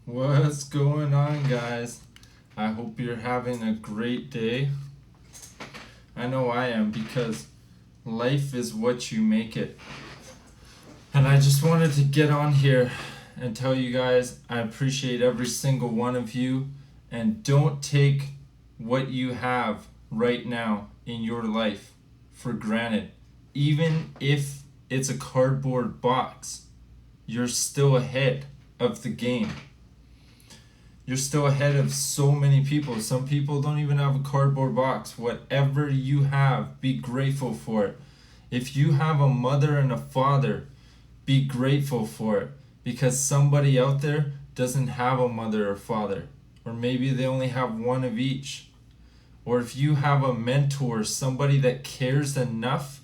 What's going on, guys? I hope you're having a great day. I know I am, because life is what you make it. And I just wanted to get on here and tell you guys I appreciate every single one of you, and don't take what you have right now in your life for granted. Even if it's a cardboard box, you're still ahead of the game. You're still ahead of so many people. Some people don't even have a cardboard box. Whatever you have, be grateful for it. If you have a mother and a father, be grateful for it, because somebody out there doesn't have a mother or father, or maybe they only have one of each. Or if you have a mentor, somebody that cares enough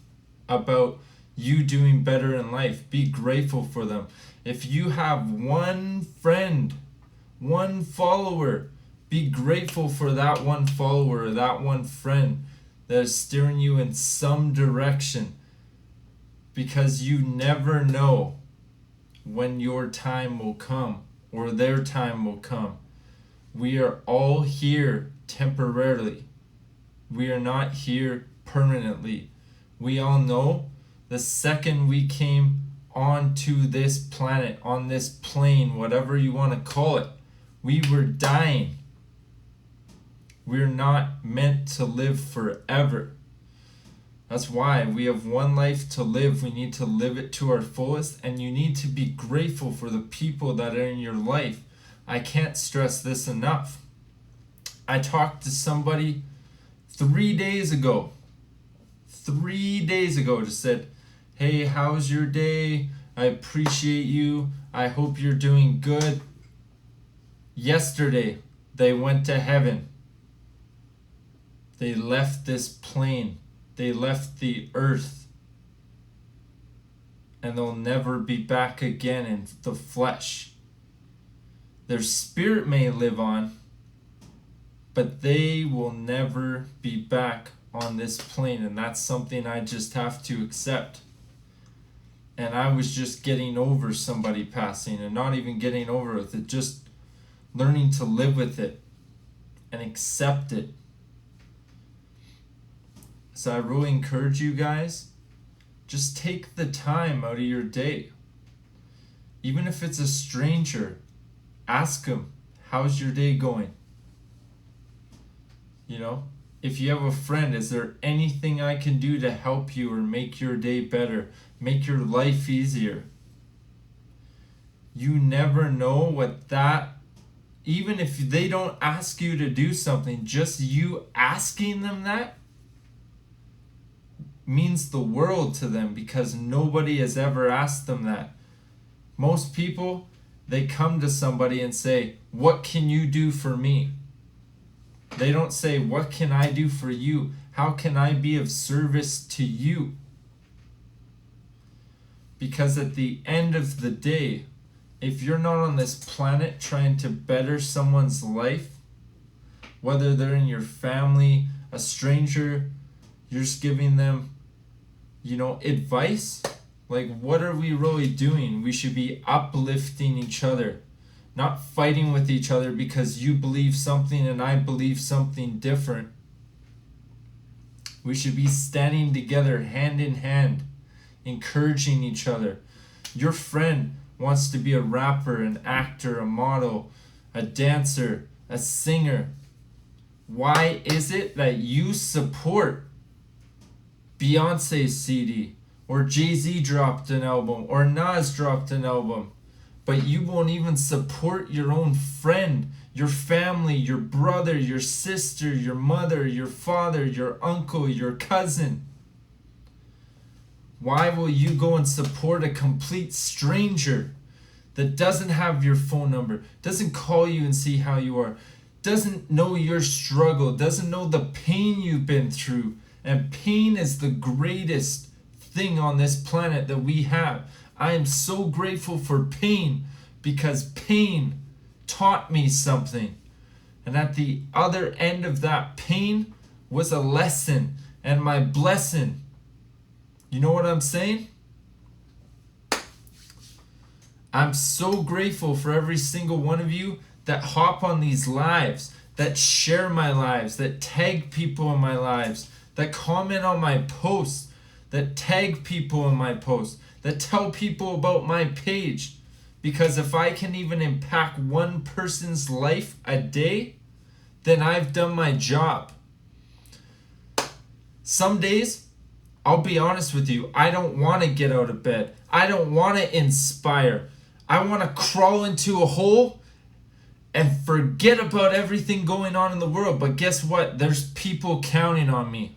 about you doing better in life, be grateful for them. If you have one friend, one follower, be grateful for that one follower or that one friend that is steering you in some direction, because you never know when your time will come or their time will come. We are all here temporarily. We are not here permanently. We all know the second we came onto this planet, on this plane, whatever you want to call it, we were dying. We're not meant to live forever. That's why we have one life to live. We need to live it to our fullest, and you need to be grateful for the people that are in your life. I can't stress this enough. I talked to somebody 3 days ago. 3 days ago, just said, "Hey, how's your day? I appreciate you. I hope you're doing good." Yesterday, they went to heaven. They left this plane. They left the earth. And they'll never be back again in the flesh. Their spirit may live on, but they will never be back on this plane. And that's something I just have to accept. And I was just getting over somebody passing, and not even getting over with it, just learning to live with it and accept it. So I really encourage you guys, just take the time out of your day. Even if it's a stranger, ask them, "How's your day going?" You know, if you have a friend, is there anything I can do to help you or make your day better, make your life easier? You never know what that, even if they don't ask you to do something, just you asking them that means the world to them, because nobody has ever asked them that. Most people, they come to somebody and say, "What can you do for me?" They don't say, "What can I do for you? How can I be of service to you?" Because at the end of the day, if you're not on this planet trying to better someone's life, whether they're in your family, a stranger, you're just giving them, advice, like, what are we really doing? We should be uplifting each other, not fighting with each other because you believe something and I believe something different. We should be standing together, hand in hand, encouraging each other. Your friend wants to be a rapper, an actor, a model, a dancer, a singer. Why is it that you support Beyonce's CD, or Jay-Z dropped an album, or Nas dropped an album, but you won't even support your own friend, your family, your brother, your sister, your mother, your father, your uncle, your cousin? Why will you go and support a complete stranger that doesn't have your phone number, doesn't call you and see how you are, doesn't know your struggle, doesn't know the pain you've been through? And pain is the greatest thing on this planet that we have. I am so grateful for pain, because pain taught me something. And at the other end of that pain was a lesson and my blessing. You know what I'm saying? I'm so grateful for every single one of you that hop on these lives, that share my lives, that tag people in my lives, that comment on my posts, that tag people in my posts, that tell people about my page. Because if I can even impact one person's life a day, then I've done my job. Some days, I'll be honest with you, I don't want to get out of bed. I don't want to inspire. I want to crawl into a hole and forget about everything going on in the world. But guess what? There's people counting on me.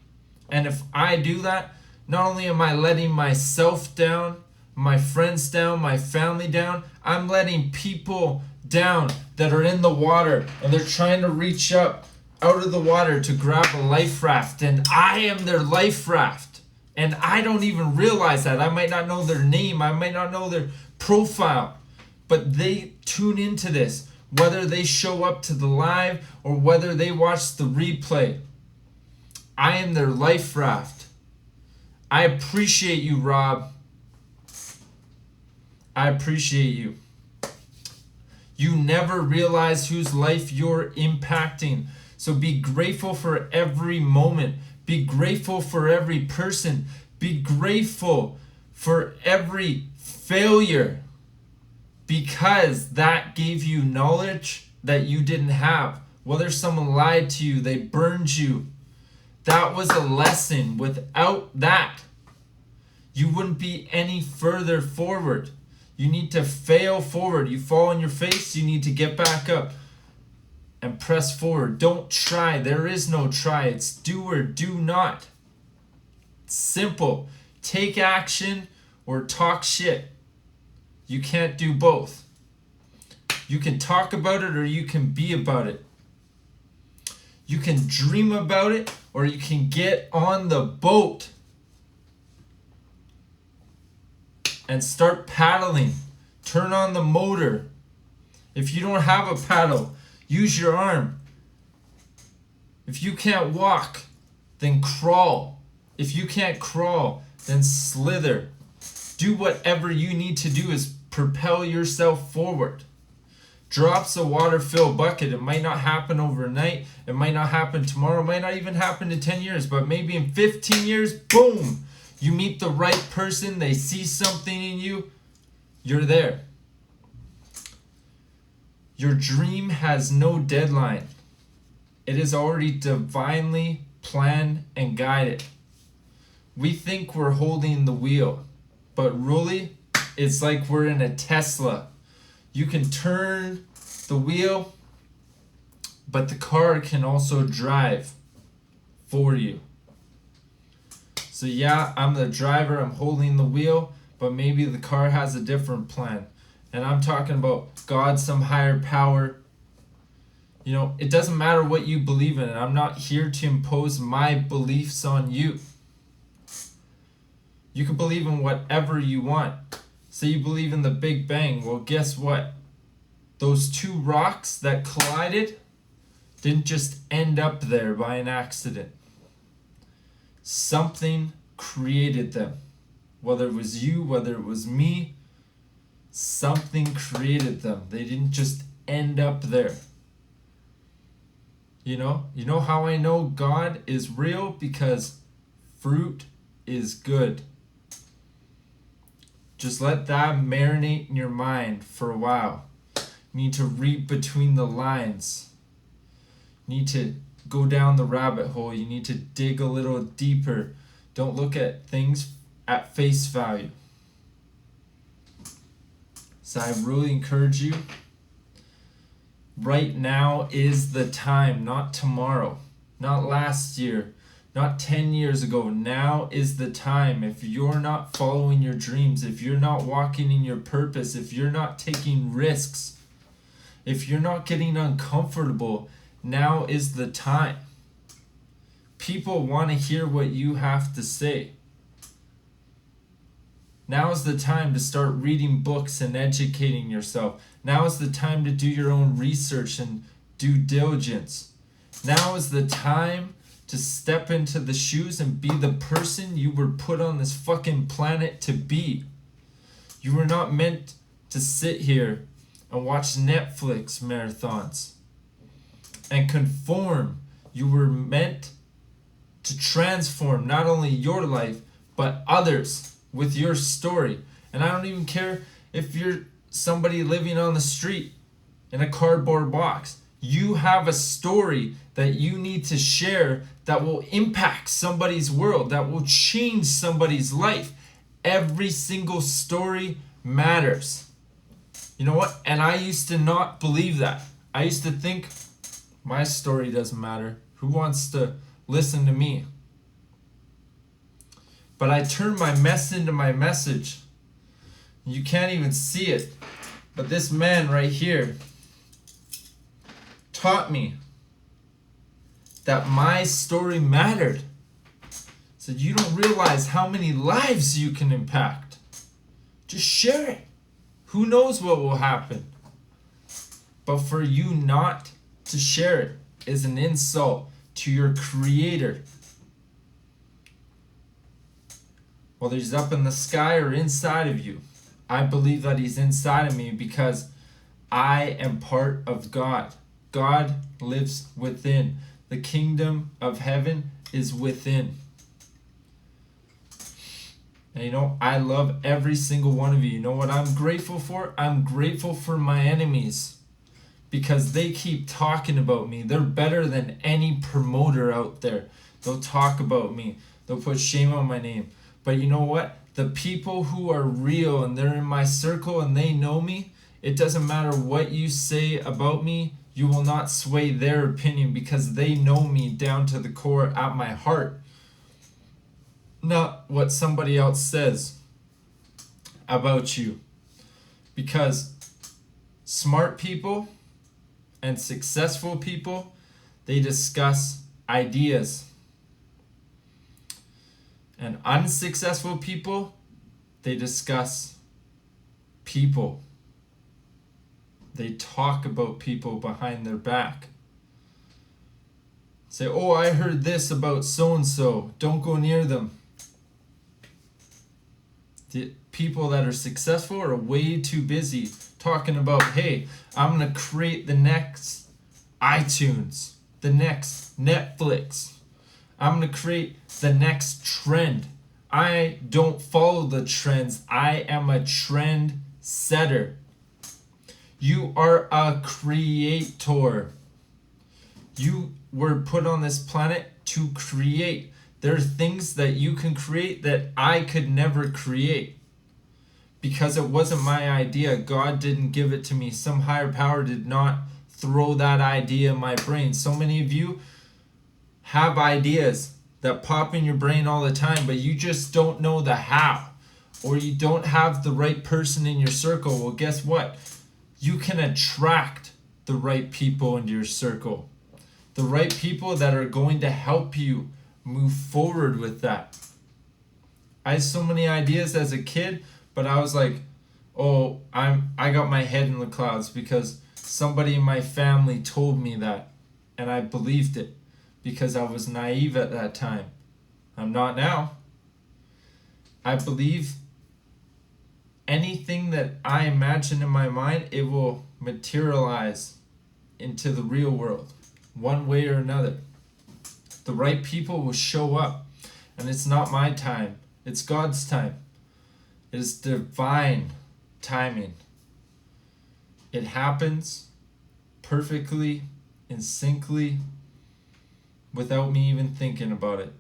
And if I do that, not only am I letting myself down, my friends down, my family down, I'm letting people down that are in the water and they're trying to reach up out of the water to grab a life raft, and I am their life raft. And I don't even realize that. I might not know their name, I might not know their profile, but they tune into this, whether they show up to the live or whether they watch the replay. I am their life raft. I appreciate you, Rob. I appreciate you. You never realize whose life you're impacting. So be grateful for every moment. Be grateful for every person. Be grateful for every failure, because that gave you knowledge that you didn't have. Whether someone lied to you, they burned you, that was a lesson. Without that, you wouldn't be any further forward. You need to fail forward. You fall on your face, you need to get back up and press forward. Don't try. There is no try. It's do or do not. It's simple. Take action or talk shit. You can't do both. You can talk about it or you can be about it. You can dream about it or you can get on the boat and start paddling. Turn on the motor. If you don't have a paddle, use your arm. If you can't walk, then crawl. If you can't crawl, then slither. Do whatever you need to do is propel yourself forward. Drops of water fill a bucket. It might not happen overnight. It might not happen tomorrow. It might not even happen in 10 years. But maybe in 15 years, boom, you meet the right person. They see something in you. You're there. Your dream has no deadline. It is already divinely planned and guided. We think we're holding the wheel, but really, it's like we're in a Tesla. You can turn the wheel, but the car can also drive for you. So yeah, I'm the driver, I'm holding the wheel, but maybe the car has a different plan. And I'm talking about God, some higher power. You know, it doesn't matter what you believe in. I'm not here to impose my beliefs on you. You can believe in whatever you want. Say you believe in the Big Bang. Well, guess what? Those two rocks that collided didn't just end up there by an accident. Something created them. Whether it was you, whether it was me, something created them. They didn't just end up there. You know how I know God is real? Because fruit is good. Just let that marinate in your mind for a while. You need to read between the lines. You need to go down the rabbit hole. You need to dig a little deeper. Don't look at things at face value. So I really encourage you. Right now is the time, not tomorrow, not last year, not 10 years ago. Now is the time. If you're not following your dreams, if you're not walking in your purpose, if you're not taking risks, if you're not getting uncomfortable, now is the time. People want to hear what you have to say. Now is the time to start reading books and educating yourself. Now is the time to do your own research and due diligence. Now is the time to step into the shoes and be the person you were put on this fucking planet to be. You were not meant to sit here and watch Netflix marathons and conform. You were meant to transform not only your life, but others with your story. And I don't even care if you're somebody living on the street in a cardboard box. You have a story that you need to share that will impact somebody's world, that will change somebody's life. Every single story matters. You know what? And I used to not believe that. I used to think my story doesn't matter. Who wants to listen to me? But I turned my mess into my message. You can't even see it. But this man right here taught me that my story mattered. So you don't realize how many lives you can impact. Just share it. Who knows what will happen? But for you not to share it is an insult to your Creator. Whether he's up in the sky or inside of you, I believe that he's inside of me because I am part of God. God lives within. The kingdom of heaven is within. And you know, I love every single one of you. You know what I'm grateful for? I'm grateful for my enemies because they keep talking about me. They're better than any promoter out there. They'll talk about me. They'll put shame on my name. But you know what? The people who are real and they're in my circle and they know me, it doesn't matter what you say about me, you will not sway their opinion because they know me down to the core at my heart. Not what somebody else says about you. Because smart people and successful people, they discuss ideas. And unsuccessful people, they discuss people. They talk about people behind their back. Say, oh, I heard this about so-and-so. Don't go near them. The people that are successful are way too busy talking about, hey, I'm going to create the next iTunes, the next Netflix. I'm going to create the next trend. I don't follow the trends. I am a trend setter. You are a creator. You were put on this planet to create. There are things that you can create that I could never create because it wasn't my idea. God didn't give it to me. Some higher power did not throw that idea in my brain. So many of you have ideas that pop in your brain all the time, but you just don't know the how, or you don't have the right person in your circle. Well, guess what? You can attract the right people into your circle. The right people that are going to help you move forward with that. I had so many ideas as a kid, but I was like, oh, I got my head in the clouds because somebody in my family told me that, and I believed it because I was naive at that time. I'm not now. I believe anything that I imagine in my mind, it will materialize into the real world, one way or another. The right people will show up, and it's not my time, it's God's time. It is divine timing. It happens perfectly, in syncly, without me even thinking about it.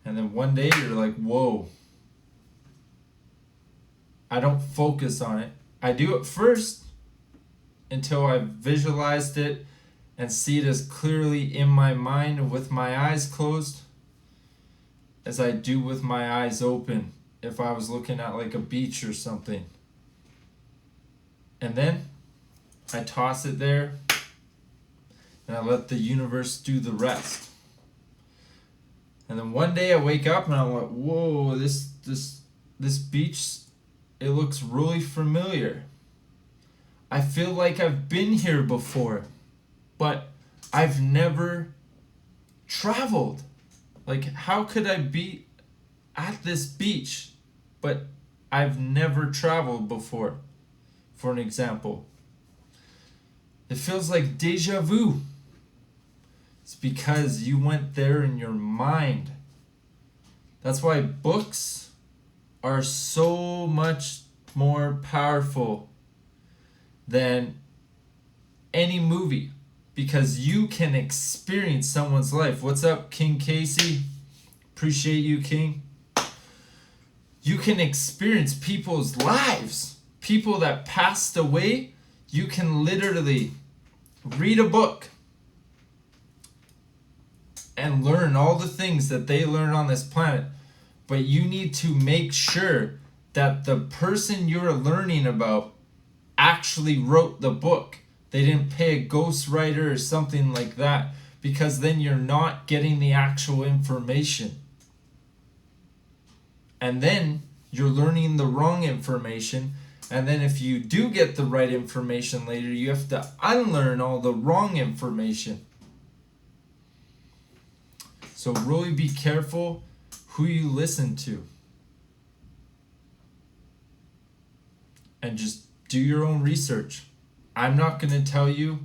And then one day you're like, whoa. I don't focus on it. I do it first until I've visualized it and see it as clearly in my mind and with my eyes closed as I do with my eyes open if I was looking at like a beach or something. And then I toss it there and I let the universe do the rest. And then one day I wake up and I'm like, whoa, this beach, it looks really familiar. I feel like I've been here before, but I've never traveled. Like, how could I be at this beach, but I've never traveled before, for an example. It feels like deja vu. It's because you went there in your mind. That's why books are so much more powerful than any movie, because you can experience someone's life. What's up, King Casey? Appreciate you, King. You can experience people's lives. People that passed away, you can literally read a book and learn all the things that they learned on this planet. But you need to make sure that the person you're learning about actually wrote the book. They didn't pay a ghostwriter or something like that, because then you're not getting the actual information. And then you're learning the wrong information. And then if you do get the right information later, you have to unlearn all the wrong information. So really be careful who you listen to. And just do your own research. I'm not going to tell you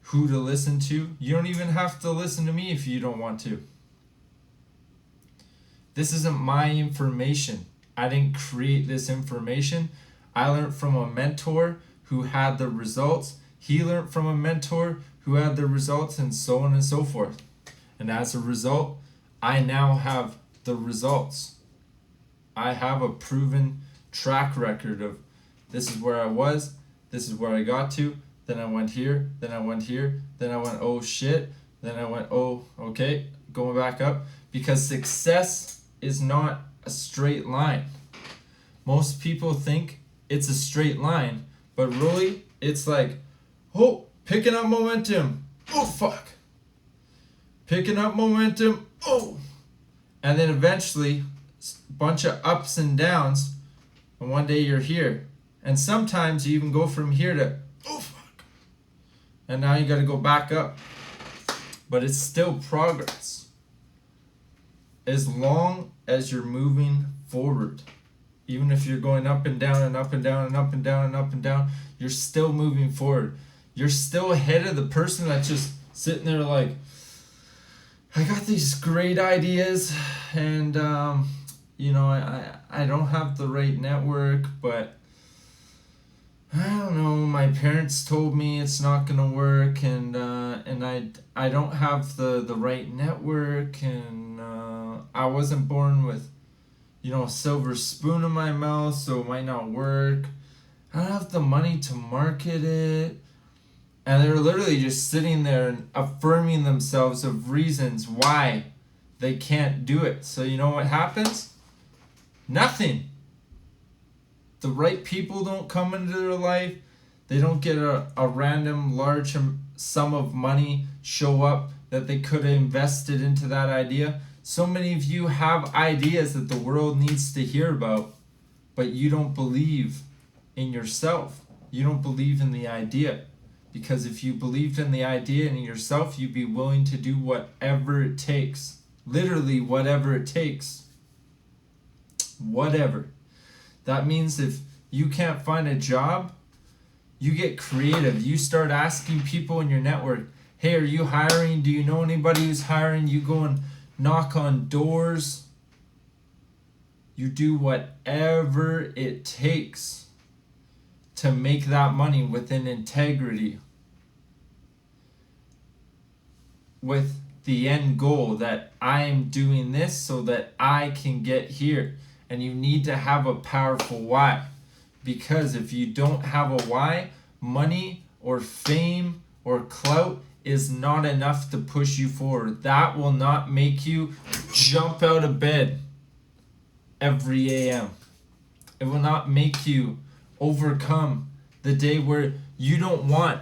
who to listen to. You don't even have to listen to me if you don't want to. This isn't my information. I didn't create this information. I learned from a mentor who had the results. He learned from a mentor who had the results, and so on and so forth. And as a result, I now have the results. I have a proven track record of this is where I was, this is where I got to, then I went here, then I went here, then I went, oh shit, then I went, oh, okay, going back up. Because success is not a straight line. Most people think it's a straight line, but really, it's like, oh, picking up momentum, oh fuck. Picking up momentum, oh. And then eventually, a bunch of ups and downs, and one day you're here. And sometimes you even go from here to, oh fuck. And now you gotta go back up. But it's still progress. As long as you're moving forward. Even if you're going up and down and up and down and up and down and up and down, you're still moving forward. You're still ahead of the person that's just sitting there like, I got these great ideas, and I don't have the right network, but I don't know, my parents told me it's not gonna work, and I don't have the right network, and I wasn't born with a silver spoon in my mouth, so it might not work. I don't have the money to market it. And they're literally just sitting there and affirming themselves of reasons why they can't do it. So you know what happens? Nothing. The right people don't come into their life. They don't get a random large sum of money show up that they could have invested into that idea. So many of you have ideas that the world needs to hear about, but you don't believe in yourself. You don't believe in the idea. Because if you believed in the idea and in yourself, you'd be willing to do whatever it takes. Literally whatever it takes. Whatever. That means if you can't find a job, you get creative. You start asking people in your network, hey, are you hiring? Do you know anybody who's hiring? You go and knock on doors. You do whatever it takes to make that money within integrity, with the end goal that I am doing this so that I can get here. And you need to have a powerful why, because if you don't have a why, money or fame or clout is not enough to push you forward. That will not make you jump out of bed every AM. It will not make you overcome the day where you don't want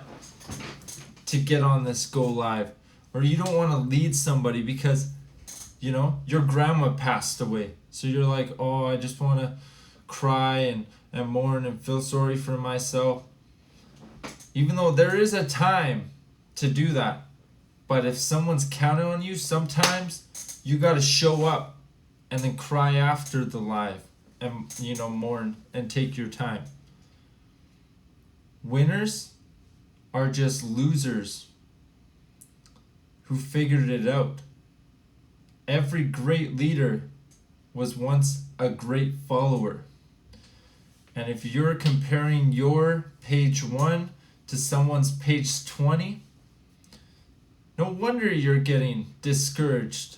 to get on this go live, or you don't want to lead somebody because your grandma passed away, so you're like, oh, I just want to cry and mourn and feel sorry for myself, even though there is a time to do that. But if someone's counting on you, sometimes you got to show up and then cry after the live. and mourn and take your time. Winners are just losers who figured it out. Every great leader was once a great follower. And if you're comparing your page 1 to someone's page 20, no wonder you're getting discouraged.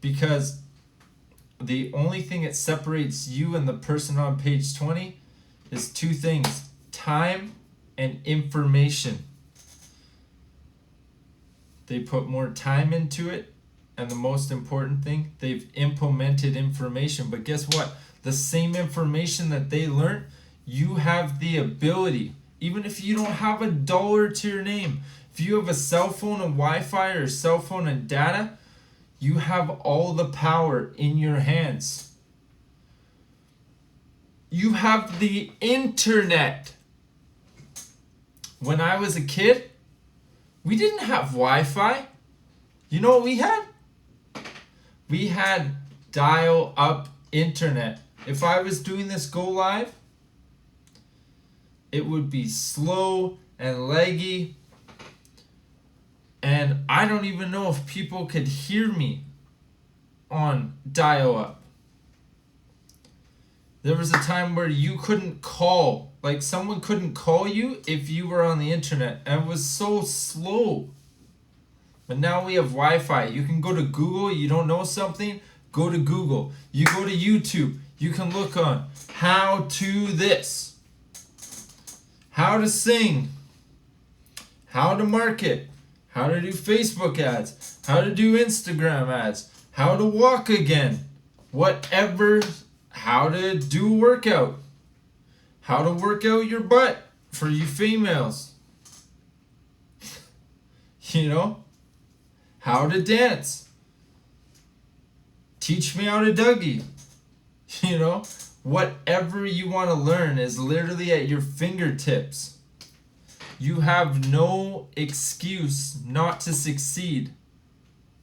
Because the only thing that separates you and the person on page 20 is two things: time and information. They put more time into it, and the most important thing, they've implemented information. But guess what? The same information that they learned, you have the ability, even if you don't have $1 to your name, if you have a cell phone and Wi-Fi or cell phone and data, you have all the power in your hands. You have the internet. When I was a kid, we didn't have Wi-Fi. You know what we had? We had dial-up internet. If I was doing this go live, it would be slow and laggy. And I don't even know if people could hear me on dial-up. There was a time where you couldn't call. Like, someone couldn't call you if you were on the internet. And it was so slow. But now we have Wi-Fi. You can go to Google. You don't know something? Go to Google. You go to YouTube. You can look on how to this. How to sing. How to market. How to do Facebook ads. How to do Instagram ads. How to walk again. Whatever. How to do a workout. How to work out your butt for you females. How to dance. Teach me how to Dougie. Whatever you want to learn is literally at your fingertips. You have no excuse not to succeed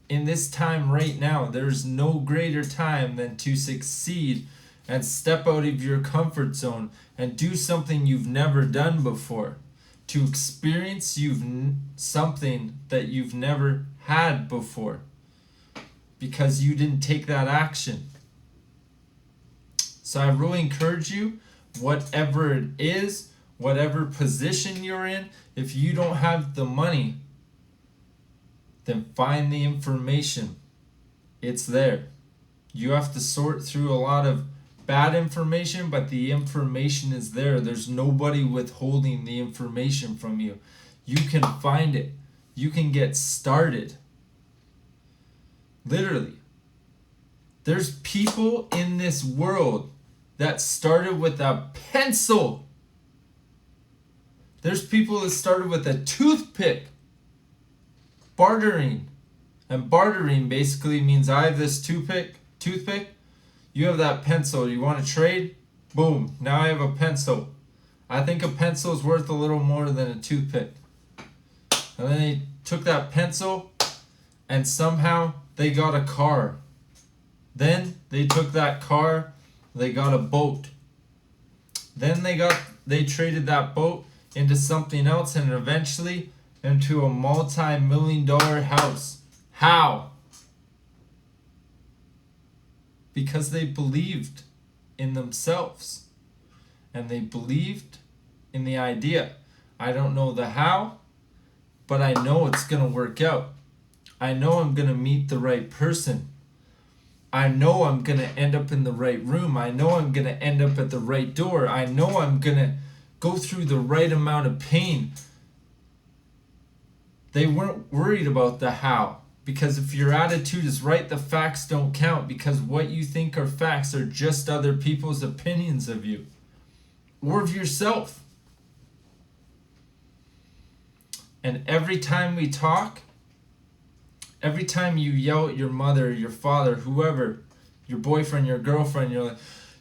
in this time right now. There's no greater time than to succeed and step out of your comfort zone and do something you've never done before. To experience something that you've never had before. Because you didn't take that action. So I really encourage you, whatever it is, whatever position you're in, if you don't have the money, then find the information. It's there. You have to sort through a lot of bad information, but the information is there. There's nobody withholding the information from you. You can find it. You can get started. Literally. There's people in this world that started with a pencil. There's people that started with a toothpick. Bartering. And bartering basically means I have this toothpick. You have that pencil. You want to trade? Boom. Now I have a pencil. I think a pencil is worth a little more than a toothpick. And then they took that pencil and somehow they got a car. Then they took that car, they got a boat. Then they traded that boat into something else and eventually into a multi-million-dollar house. How? Because they believed in themselves. And they believed in the idea. I don't know the how, but I know it's going to work out. I know I'm going to meet the right person. I know I'm going to end up in the right room. I know I'm going to end up at the right door. I know I'm going to go through the right amount of pain. They weren't worried about the how. Because if your attitude is right, the facts don't count. Because what you think are facts are just other people's opinions of you. Or of yourself. And every time we talk, every time you yell at your mother, your father, whoever, your boyfriend, your girlfriend, you're like,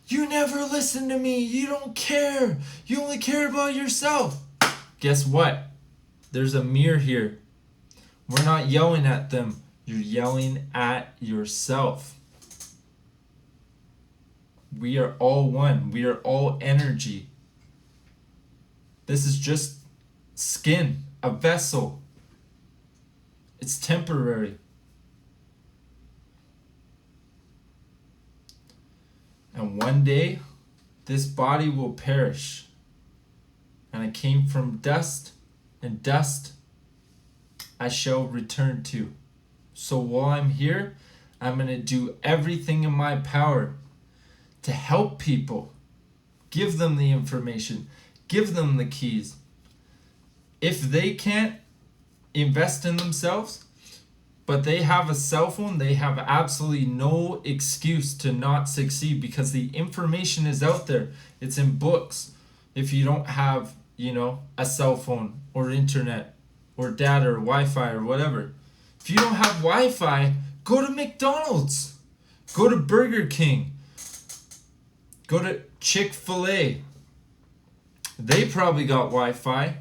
you never listen to me. You don't care. You only care about yourself. Guess what? There's a mirror here. We're not yelling at them. You're yelling at yourself. We are all one. We are all energy. This is just skin, a vessel. It's temporary. And one day, this body will perish. And I came from dust, and dust I shall return to. So while I'm here, I'm going to do everything in my power to help people. Give them the information. Give them the keys. If they can't invest in themselves, but they have a cell phone, they have absolutely no excuse to not succeed because the information is out there. It's in books. If you don't have, a cell phone or internet or data or Wi-Fi or whatever. If you don't have Wi-Fi, go to McDonald's. Go to Burger King. Go to Chick-fil-A. They probably got Wi-Fi.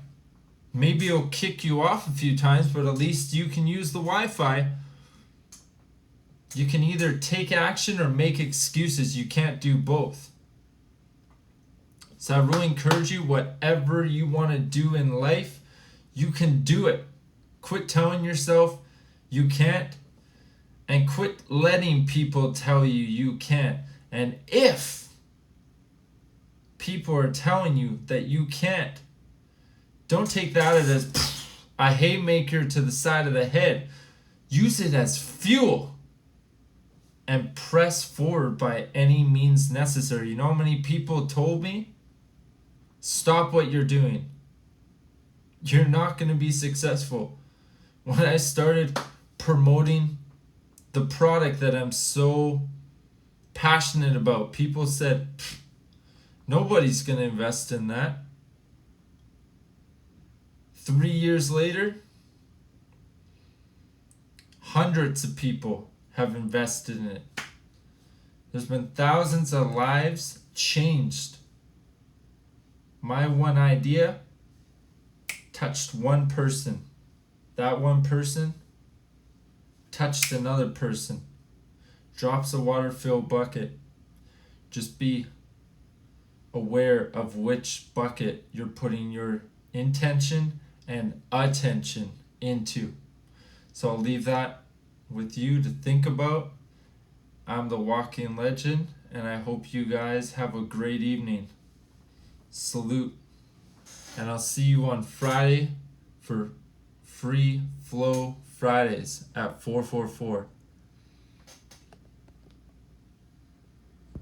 Maybe it'll kick you off a few times, but at least you can use the Wi-Fi. You can either take action or make excuses. You can't do both. So I really encourage you, whatever you want to do in life, you can do it. Quit telling yourself you can't, and quit letting people tell you you can't. And if people are telling you that you can't, don't take that as a haymaker to the side of the head. Use it as fuel and press forward by any means necessary. You know how many people told me, stop what you're doing. You're not going to be successful. When I started promoting the product that I'm so passionate about, people said, nobody's going to invest in that. 3 years later, hundreds of people have invested in it. There's been thousands of lives changed. My one idea touched one person. That one person touched another person. Drops a water-filled bucket. Just be aware of which bucket you're putting your intention and attention into. So I'll leave that with you to think about. I'm the walking legend, and I hope you guys have a great evening. Salute. And I'll see you on Friday for Free Flow Fridays at 444.